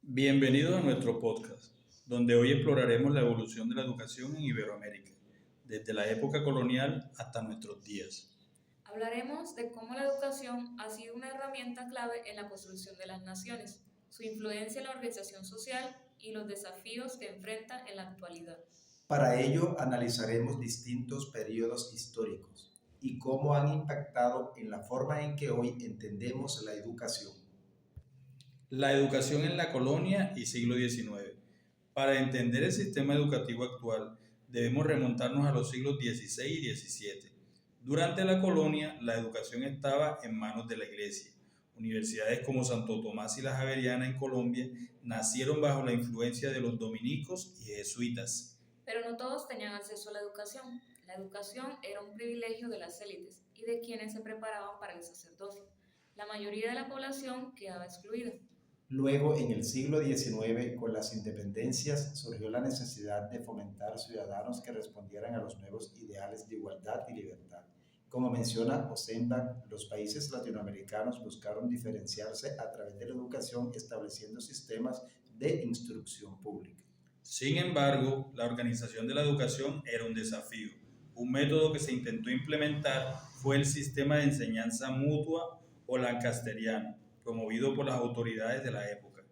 Bienvenidos a nuestro podcast, donde hoy exploraremos la evolución de la educación en Iberoamérica, desde la época colonial hasta nuestros días. Hablaremos de cómo la educación ha sido una herramienta clave en la construcción de las naciones, su influencia en la organización social y los desafíos que enfrenta en la actualidad. Para ello analizaremos distintos periodos históricos y cómo han impactado en la forma en que hoy entendemos la educación. La educación en la colonia y siglo XIX. Para entender el sistema educativo actual, debemos remontarnos a los siglos XVI y XVII. Durante la colonia, la educación estaba en manos de la Iglesia. Universidades como Santo Tomás y la Javeriana en Colombia nacieron bajo la influencia de los dominicos y jesuitas. Pero no todos tenían acceso a la educación. La educación era un privilegio de las élites y de quienes se preparaban para el sacerdocio. La mayoría de la población quedaba excluida. Luego, en el siglo XIX, con las independencias, surgió la necesidad de fomentar ciudadanos que respondieran a los nuevos ideales de igualdad y libertad. Como menciona Osendak, los países latinoamericanos buscaron diferenciarse a través de la educación estableciendo sistemas de instrucción pública. Sin embargo, la organización de la educación era un desafío. Un método que se intentó implementar fue el sistema de enseñanza mutua o lancasteriano, promovido por las autoridades de la época.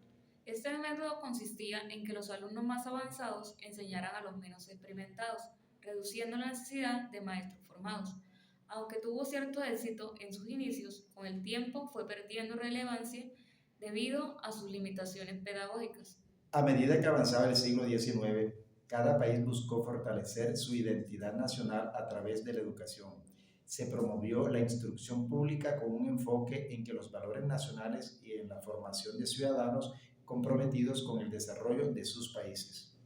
Este método consistía en que los alumnos más avanzados enseñaran a los menos experimentados, reduciendo la necesidad de maestros formados. Aunque tuvo cierto éxito en sus inicios, con el tiempo fue perdiendo relevancia debido a sus limitaciones pedagógicas. A medida que avanzaba el siglo XIX, cada país buscó fortalecer su identidad nacional a través de la educación. Se promovió la instrucción pública con un enfoque en que los valores nacionales y en la formación de ciudadanos comprometidos con el desarrollo de sus países.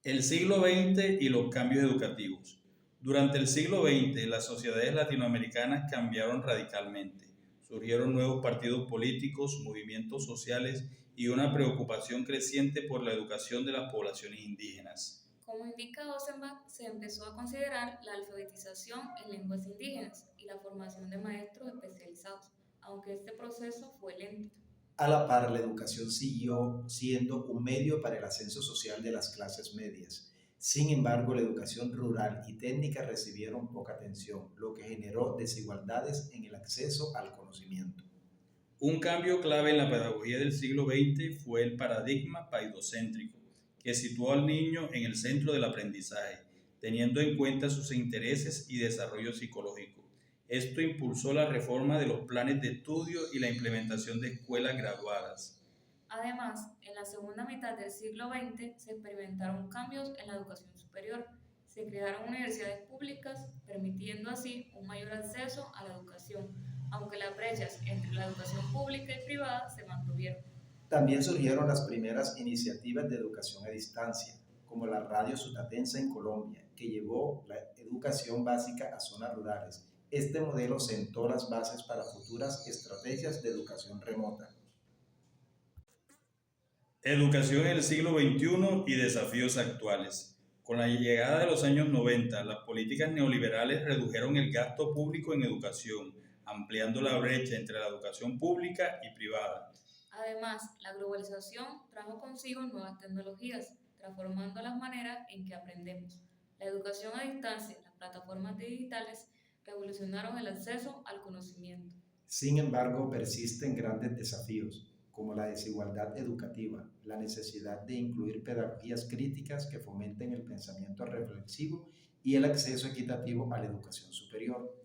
El siglo XX y los cambios educativos. Durante el siglo XX, las sociedades latinoamericanas cambiaron radicalmente. Surgieron nuevos partidos políticos, movimientos sociales y una preocupación creciente por la educación de las poblaciones indígenas. Como indica Osenbach, se empezó a considerar la alfabetización en lenguas indígenas y la formación de maestros especializados, aunque este proceso fue lento. A la par, la educación siguió siendo un medio para el ascenso social de las clases medias. Sin embargo, la educación rural y técnica recibieron poca atención, lo que generó desigualdades en el acceso al conocimiento. Un cambio clave en la pedagogía del siglo XX fue el paradigma paidocéntrico, que situó al niño en el centro del aprendizaje, teniendo en cuenta sus intereses y desarrollo psicológico. Esto impulsó la reforma de los planes de estudio y la implementación de escuelas graduadas. Además, en la segunda mitad del siglo XX se experimentaron cambios en la educación superior. Se crearon universidades públicas, permitiendo así un mayor acceso a la educación, aunque las brechas entre la educación pública y privada se mantuvieron. También surgieron las primeras iniciativas de educación a distancia, como la Radio Sutatensa en Colombia, que llevó la educación básica a zonas rurales. Este modelo sentó las bases para futuras estrategias de educación remota. Educación en el siglo XXI y desafíos actuales. Con la llegada de los años 90, las políticas neoliberales redujeron el gasto público en educación, ampliando la brecha entre la educación pública y privada. Además, la globalización trajo consigo nuevas tecnologías, transformando las maneras en que aprendemos. La educación a distancia y las plataformas digitales revolucionaron el acceso al conocimiento. Sin embargo, persisten grandes desafíos, como la desigualdad educativa, la necesidad de incluir pedagogías críticas que fomenten el pensamiento reflexivo y el acceso equitativo a la educación superior.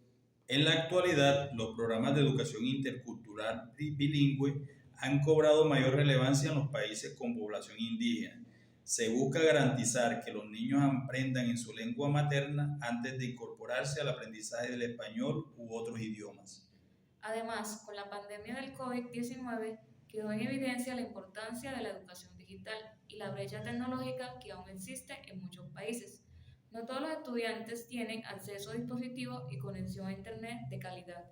En la actualidad, los programas de educación intercultural bilingüe han cobrado mayor relevancia en los países con población indígena. Se busca garantizar que los niños aprendan en su lengua materna antes de incorporarse al aprendizaje del español u otros idiomas. Además, con la pandemia del COVID-19 quedó en evidencia la importancia de la educación digital y la brecha tecnológica que aún existe en muchos países. No todos los estudiantes tienen acceso a dispositivos y conexión a Internet de calidad.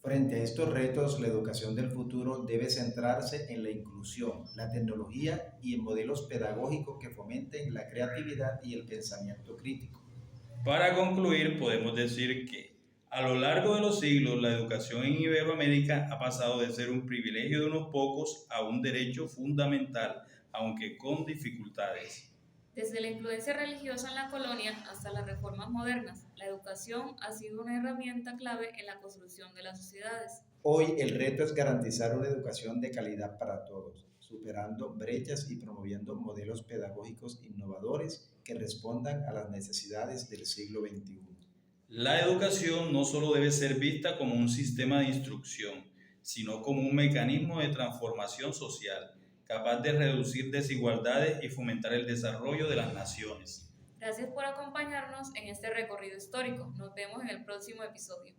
Frente a estos retos, la educación del futuro debe centrarse en la inclusión, la tecnología y en modelos pedagógicos que fomenten la creatividad y el pensamiento crítico. Para concluir, podemos decir que a lo largo de los siglos, la educación en Iberoamérica ha pasado de ser un privilegio de unos pocos a un derecho fundamental, aunque con dificultades. Desde la influencia religiosa en la colonia hasta las reformas modernas, la educación ha sido una herramienta clave en la construcción de las sociedades. Hoy el reto es garantizar una educación de calidad para todos, superando brechas y promoviendo modelos pedagógicos innovadores que respondan a las necesidades del siglo XXI. La educación no solo debe ser vista como un sistema de instrucción, sino como un mecanismo de transformación social, capaz de reducir desigualdades y fomentar el desarrollo de las naciones. Gracias por acompañarnos en este recorrido histórico. Nos vemos en el próximo episodio.